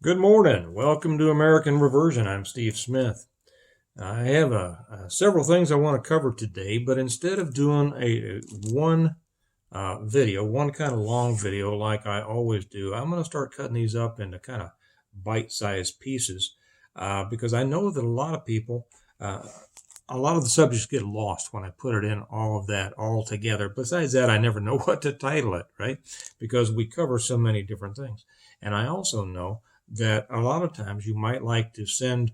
Good morning. Welcome to American Reversion. I'm Steve Smith. I have several things I want to cover today, but instead of doing one video, one kind of long video like I always do, I'm going to start cutting these up into kind of bite-sized pieces because I know that a lot of people, a lot of the subjects get lost when I put it in all of that all together. Besides that, I never know what to title it, right? Because we cover so many different things. And I also know that a lot of times you might like to send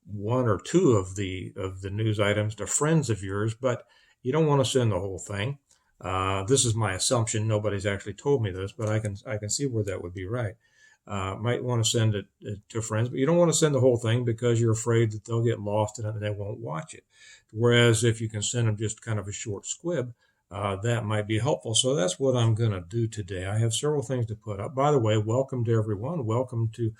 one or two of the news items to friends of yours, but you don't want to send the whole thing. This is my assumption. Nobody's actually told me this, but I can see where that would be right. Might want to send it to friends, but you don't want to send the whole thing because you're afraid that they'll get lost in it and they won't watch it. Whereas if you can send them just kind of a short squib, that might be helpful. So that's what I'm going to do today. I have several things to put up. By the way, welcome to everyone. Welcome to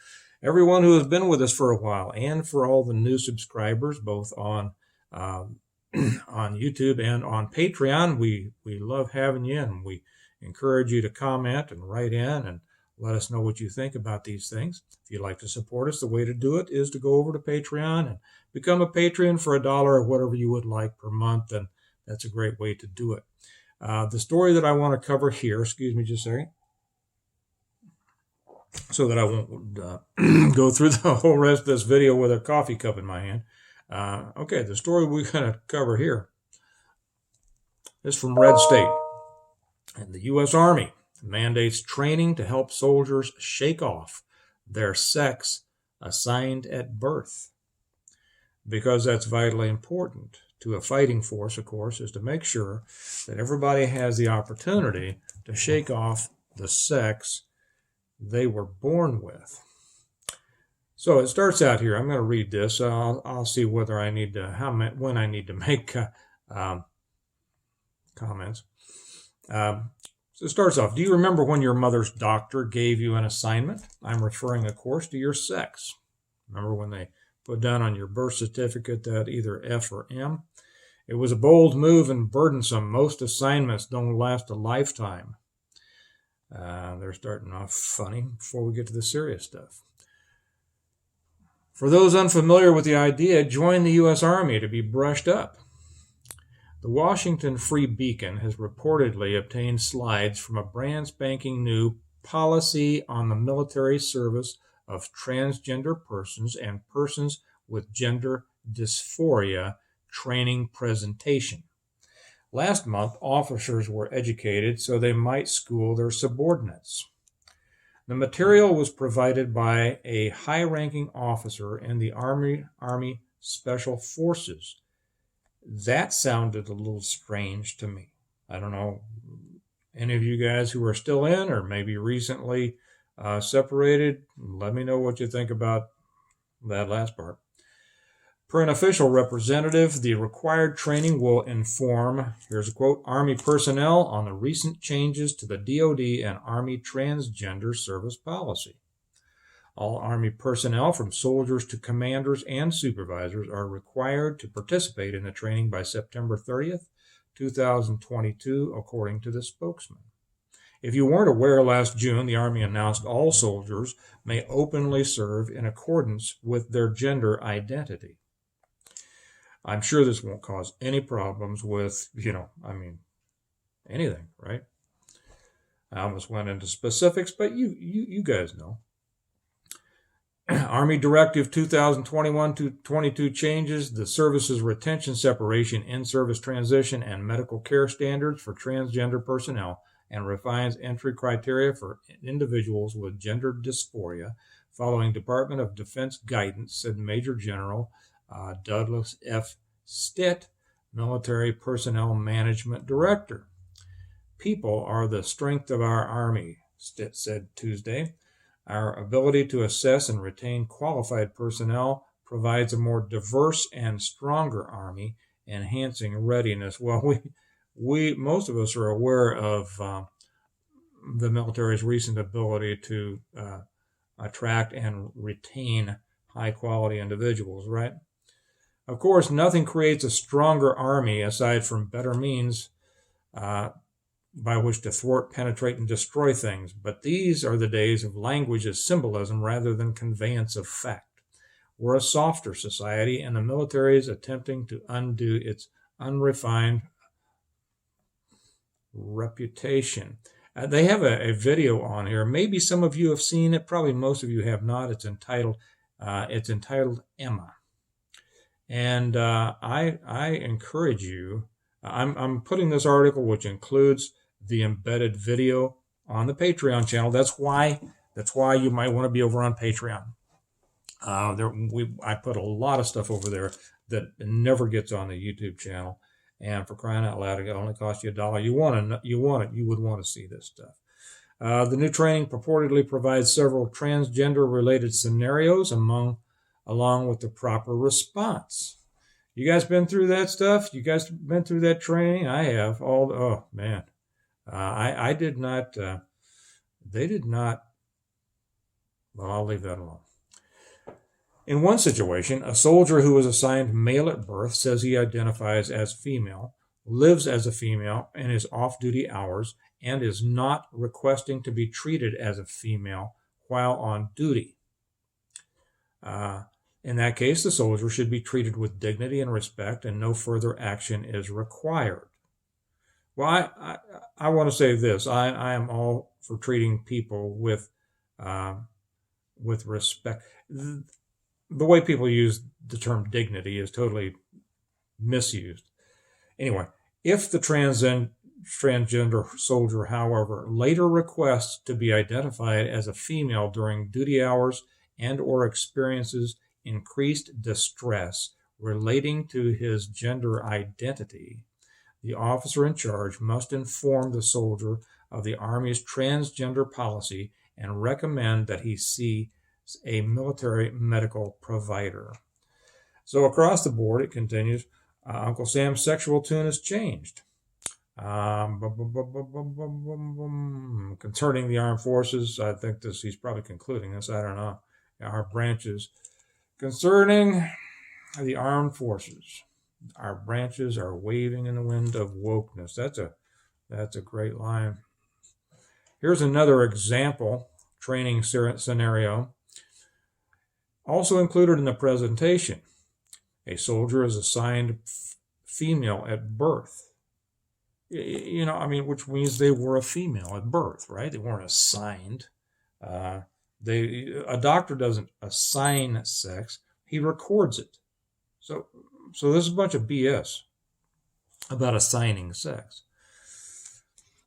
everyone who has been with us for a while, and for all the new subscribers, both on on YouTube and on Patreon. We love having you, and we encourage you to comment and write in and let us know what you think about these things. If you'd like to support us, the way to do it is to go over to Patreon and become a patron for $1 or whatever you would like per month, and that's a great way to do it. The story that I want to cover here, excuse me just a second, so that I won't go through the whole rest of this video with a coffee cup in my hand. Okay, the story we're going to cover here is from Red State. And the U.S. Army mandates training to help soldiers shake off their sex assigned at birth. Because that's vitally important to a fighting force, of course, is to make sure that everybody has the opportunity to shake off the sex they were born with. So it starts out here. I'm going to read this. I'll see whether I need to, when I need to make comments. So it starts off. Do you remember when your mother's doctor gave you an assignment? I'm referring, of course, to your sex. Remember when they put down on your birth certificate that either F or M? It was a bold move and burdensome. Most assignments don't last a lifetime. They're starting off funny before we get to the serious stuff. For those unfamiliar with the idea, join the U.S. Army to be brushed up. The Washington Free Beacon has reportedly obtained slides from a brand spanking new policy on the military service of transgender persons and persons with gender dysphoria training presentation. Last month, officers were educated so they might school their subordinates. The material was provided by a high-ranking officer in the Army Special Forces. That sounded a little strange to me. I don't know, any of you guys who are still in or maybe recently separated, let me know what you think about that last part. Per an official representative, the required training will inform, here's a quote, Army personnel on the recent changes to the DoD and Army transgender service policy. All Army personnel, from soldiers to commanders and supervisors, are required to participate in the training by September 30th, 2022, according to the spokesman. If you weren't aware, last June, the Army announced all soldiers may openly serve in accordance with their gender identity. I'm sure this won't cause any problems with, anything, right? I almost went into specifics, but you guys know. Army Directive 2021-22 changes the service's retention, separation, in-service transition, and medical care standards for transgender personnel and refines entry criteria for individuals with gender dysphoria following Department of Defense guidance, said Major General Douglas F. Stitt, Military Personnel Management Director. People are the strength of our Army, Stitt said Tuesday. Our ability to assess and retain qualified personnel provides a more diverse and stronger Army, enhancing readiness. Well, we most of us are aware of the military's recent ability to attract and retain high-quality individuals, right? Of course, nothing creates a stronger Army aside from better means by which to thwart, penetrate, and destroy things. But these are the days of language as symbolism rather than conveyance of fact. We're a softer society, and the military is attempting to undo its unrefined reputation. They have a video on here. Maybe some of you have seen it. Probably most of you have not. It's entitled Emma. And I encourage you. I'm putting this article, which includes the embedded video, on the Patreon channel. That's why you might want to be over on Patreon. I put a lot of stuff over there that never gets on the YouTube channel. And for crying out loud, it only costs you $1. You would want to see this stuff. The new training purportedly provides several transgender-related scenarios along with the proper response. You guys been through that stuff? You guys been through that training? I have. Oh man, I did not. They did not. Well, I'll leave that alone. In one situation, a soldier who was assigned male at birth says he identifies as female, lives as a female in his off-duty hours, and is not requesting to be treated as a female while on duty. In that case, the soldier should be treated with dignity and respect, and no further action is required. Well, I want to say this. I am all for treating people with respect. The way people use the term dignity is totally misused. Anyway, if the transgender soldier, however, later requests to be identified as a female during duty hours and or experiences increased distress relating to his gender identity, the officer in charge must inform the soldier of the Army's transgender policy and recommend that he see a military medical provider. So across the board, it continues, Uncle Sam's sexual tune has changed. Concerning the armed forces, I think he's probably concluding this, I don't know, our branches. Concerning the armed forces, our branches are waving in the wind of wokeness. That's a great line. Here's another example training scenario. Also included in the presentation, a soldier is assigned female at birth. Which means they were a female at birth, right? They weren't assigned. A doctor doesn't assign sex; he records it. So there's a bunch of BS about assigning sex.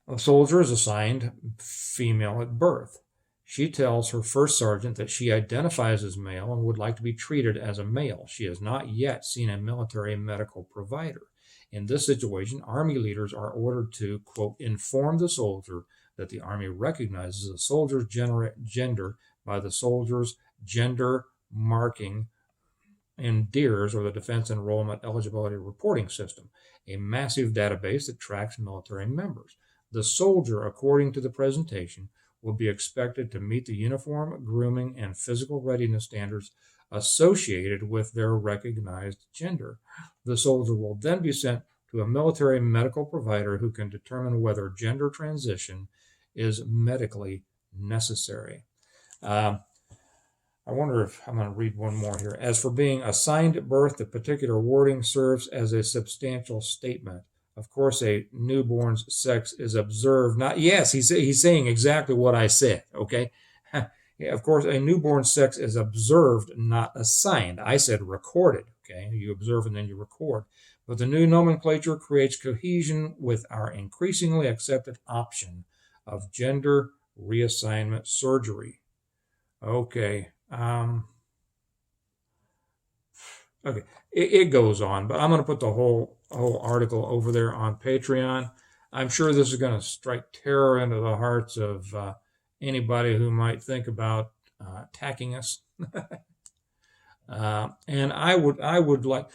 A soldier is assigned female at birth. She tells her first sergeant that she identifies as male and would like to be treated as a male. She has not yet seen a military medical provider. In this situation, Army leaders are ordered to, quote, inform the soldier that the Army recognizes the soldier's gender by the soldier's gender marking in DEERS, or the Defense Enrollment Eligibility Reporting System, a massive database that tracks military members. The soldier, according to the presentation, will be expected to meet the uniform, grooming, and physical readiness standards associated with their recognized gender. The soldier will then be sent to a military medical provider who can determine whether gender transition is medically necessary. I wonder if I'm going to read one more here. As for being assigned at birth, the particular wording serves as a substantial statement. Of course, a newborn's sex is observed. He's saying exactly what I said, okay? Of course, a newborn's sex is observed, not assigned. I said recorded, okay? You observe and then you record. But the new nomenclature creates cohesion with our increasingly accepted option of gender reassignment surgery. Okay. Okay, it goes on, but I'm going to put the whole article over there on Patreon. I'm sure this is going to strike terror into the hearts of anybody who might think about attacking us. And I would like,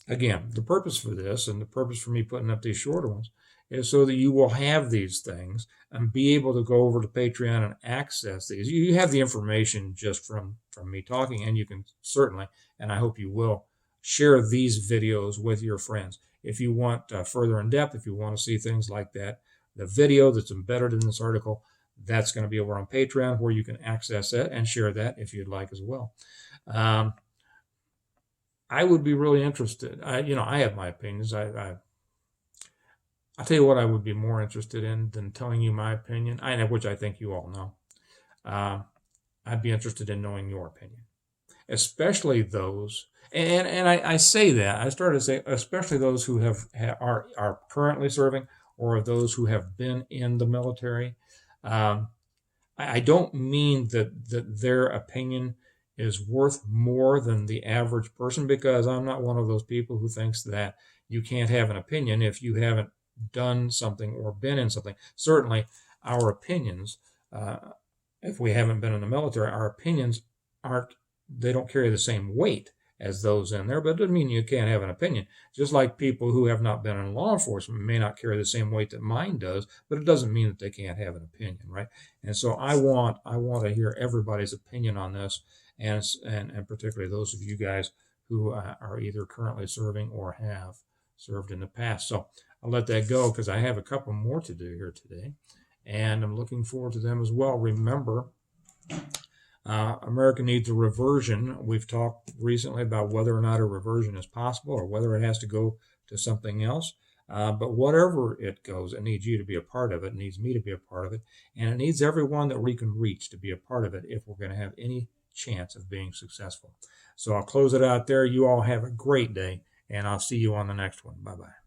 again, the purpose for this and the purpose for me putting up these shorter ones is so that you will have these things and be able to go over to Patreon and access these. You have the information just from me talking, and you can certainly, and I hope you will, share these videos with your friends. If you want further in depth, if you want to see things like that, the video that's embedded in this article, that's going to be over on Patreon, where you can access that and share that if you'd like as well. I would be really interested. I have my opinions. I'll tell you what I would be more interested in than telling you my opinion, which I think you all know. I'd be interested in knowing your opinion, especially those. And I say that, I started to say, especially those who are currently serving, or those who have been in the military. I don't mean that their opinion is worth more than the average person, because I'm not one of those people who thinks that you can't have an opinion if you haven't done something or been in something. Certainly, our opinions, if we haven't been in the military, our opinions they don't carry the same weight as those in there, but it doesn't mean you can't have an opinion. Just like people who have not been in law enforcement may not carry the same weight that mine does, but it doesn't mean that they can't have an opinion, right? And so I want to hear everybody's opinion on this, and particularly those of you guys who are either currently serving or have served in the past. So I'll let that go, because I have a couple more to do here today, and I'm looking forward to them as well. Remember, America needs a reversion. We've talked recently about whether or not a reversion is possible, or whether it has to go to something else. But whatever it goes, it needs you to be a part of it. It needs me to be a part of it. And it needs everyone that we can reach to be a part of it if we're going to have any chance of being successful. So I'll close it out there. You all have a great day, and I'll see you on the next one. Bye-bye.